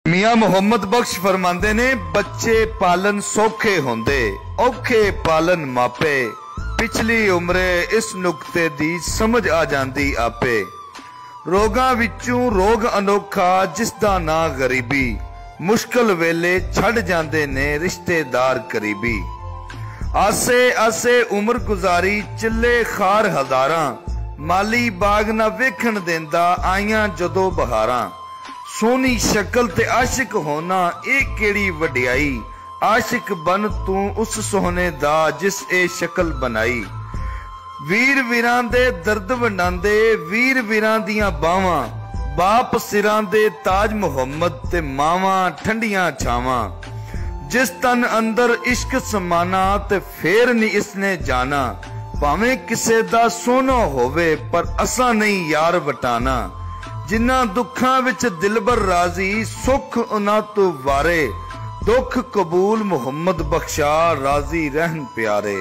मियां मुहम्मद बख्श फरमांदे ने, बच्चे पालन सौखे होंदे, औखे पालन मापे। पिछली उम्रे इस नुक्ते दी समझ आ जांदी आपे। रोगां विचों रोग अनोखा जिसदा ना गरीबी, मुश्किल वेले छड़ जांदे ने रिश्तेदार करीबी। आसे आसे उम्र गुजारी चिल्ले खार हजारां, माली बाग ना वेखण देंदा आईयां जदों बहारां। सोनी शक्ल ते आशिक होना ए केड़ी वडियाई, आशिक बन तू उस सोहने दा जिस ए शक्ल बनाई। वीर वीरां दे दर्द वंडांदे वीर वीरां दियां बावां, बाप सिरां दे ताज मुहम्मद ते मावां ठंडियां छावां। जिस तन अंदर इश्क समाना ते फेर नी इसने जाना, भावें किसे दा सोना होवे पर असा नहीं यार वटाना। जिन्ना दुखां विच दिलबर राजी, सुख उन्हां तो वारे। दुख कबूल मुहम्मद बख्शा, राजी रहन प्यारे।